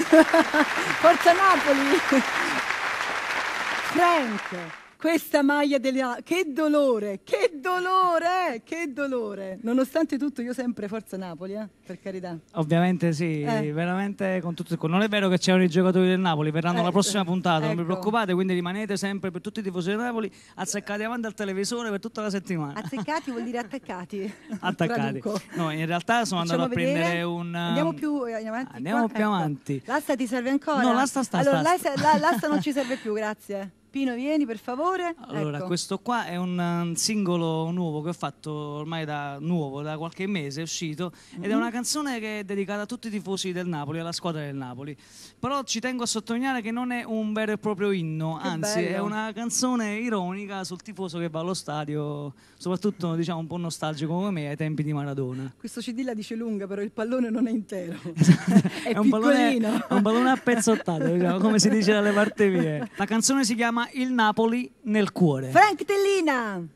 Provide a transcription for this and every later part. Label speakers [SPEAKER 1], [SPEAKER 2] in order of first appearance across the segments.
[SPEAKER 1] Forza Napoli! Frank, questa maglia della... Che dolore, che dolore, che dolore. Nonostante tutto io sempre Forza Napoli, per carità.
[SPEAKER 2] Ovviamente sì, veramente con tutto. Non è vero che c'erano i giocatori del Napoli, verranno la prossima puntata, non vi preoccupate, quindi rimanete sempre per tutti i tifosi del Napoli azzeccati davanti al televisore per tutta la settimana.
[SPEAKER 1] Azzeccati vuol dire attaccati.
[SPEAKER 2] Attaccati. No, in realtà sono andato a prendere un...
[SPEAKER 1] Andiamo più avanti.
[SPEAKER 2] Andiamo più avanti.
[SPEAKER 1] L'asta ti serve ancora?
[SPEAKER 2] No, l'asta sta.
[SPEAKER 1] Allora, l'asta non ci serve più, grazie. Pino, vieni per favore.
[SPEAKER 2] Allora,
[SPEAKER 1] ecco.
[SPEAKER 2] Questo qua è un singolo nuovo che ho fatto ormai da qualche mese, è uscito, ed è una canzone che è dedicata a tutti i tifosi del Napoli, alla squadra del Napoli. Però ci tengo a sottolineare che non è un vero e proprio inno, anzi è una canzone ironica sul tifoso che va allo stadio, soprattutto diciamo un po' nostalgico come me ai tempi di Maradona.
[SPEAKER 1] Questo CD la dice lunga, però il pallone non è intero.
[SPEAKER 2] è un pallone appezzottato, diciamo, come si dice dalle parti mie. La canzone si chiama Il Napoli nel cuore.
[SPEAKER 1] Frank Tellina.
[SPEAKER 3] Grazie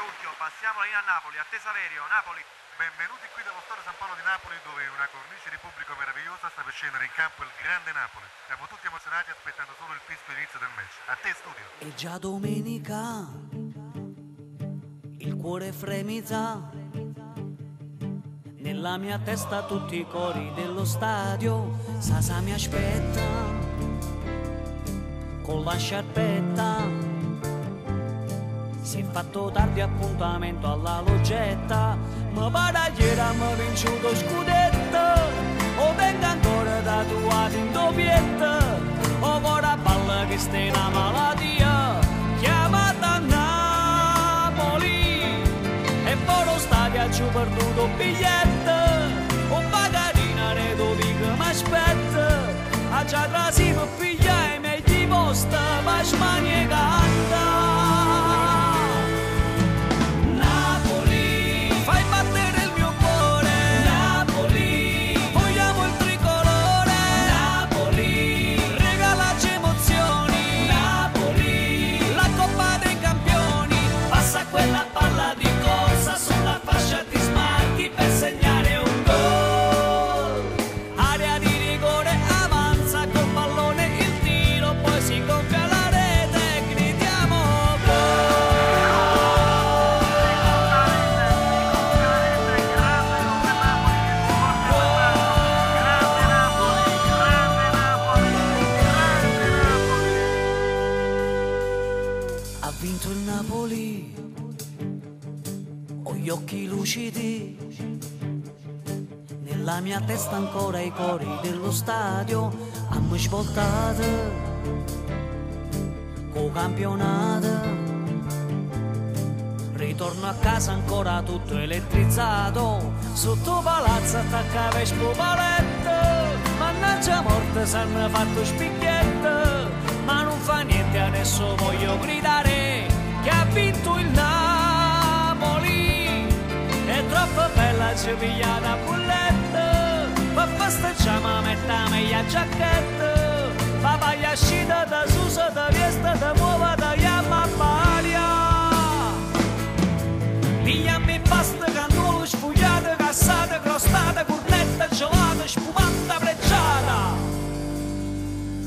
[SPEAKER 3] Ultimo, passiamo la linea a Napoli, a te Saverio, Napoli. Benvenuti qui dallo Stadio San Paolo di Napoli, dove una cornice di pubblico meravigliosa sta per scendere in campo il grande Napoli. Siamo tutti emozionati aspettando solo il fischio d'inizio del match. A te studio.
[SPEAKER 4] E già domenica il cuore fremita, nella mia testa tutti i cori dello stadio. Sasa mi aspetta con la sciarpetta, si è fatto tardi appuntamento alla loggetta. Ma baragliera mi ha vinciuto scudetto, o venga ancora tatuato in doppietta, o ora balla che sta una malattia chiamata Napoli. E poi lo stadio ci ho perduto un biglietto, un pagarina ne dovico mi aspetta, a già trasi per pigliare i miei posti, ma smanie canta. Occhi lucidi, nella mia testa ancora i cori dello stadio, hanno svoltato col campionato. Ritorno a casa ancora tutto elettrizzato, sotto palazzo attaccava il spopaletto. Mannaggia morte s'hanno fatto spicchietto, ma non fa niente, adesso voglio gridare che ha vinto il Napoli. È troppo bella, ci piglia da bulletta, ma festeggiamo, mettiamo la giacchetta, papà gli ascita da Susa, da Viesta, da Muova, da Yamma, Balia. Pigliami pasta, cannolo, sfogliata, cassata, crostata, cornetta, gelata, spumanta, brecciata.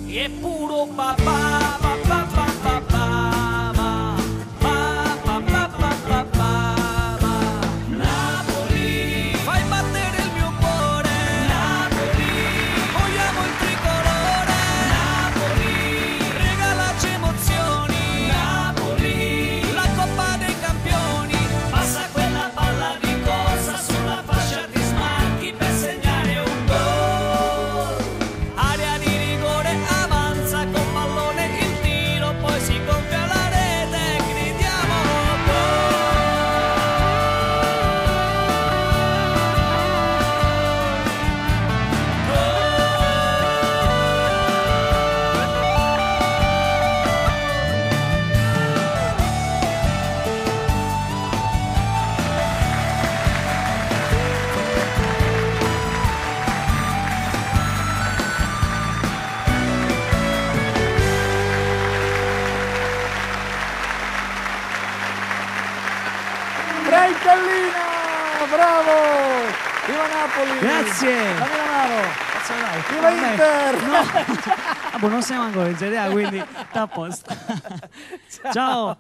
[SPEAKER 4] E puro papà, papà, papà, papà. Con pallone
[SPEAKER 5] bravo! Viva Napoli!
[SPEAKER 2] Grazie!
[SPEAKER 5] Dammi la mano! Viva
[SPEAKER 2] Vabbè,
[SPEAKER 5] Inter!
[SPEAKER 2] no. Vabbè, non siamo ancora in Serie A, quindi sta a posto. Ciao!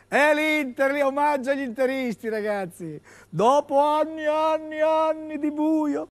[SPEAKER 5] È l'Inter, lì omaggio agli interisti, ragazzi. Dopo anni di buio.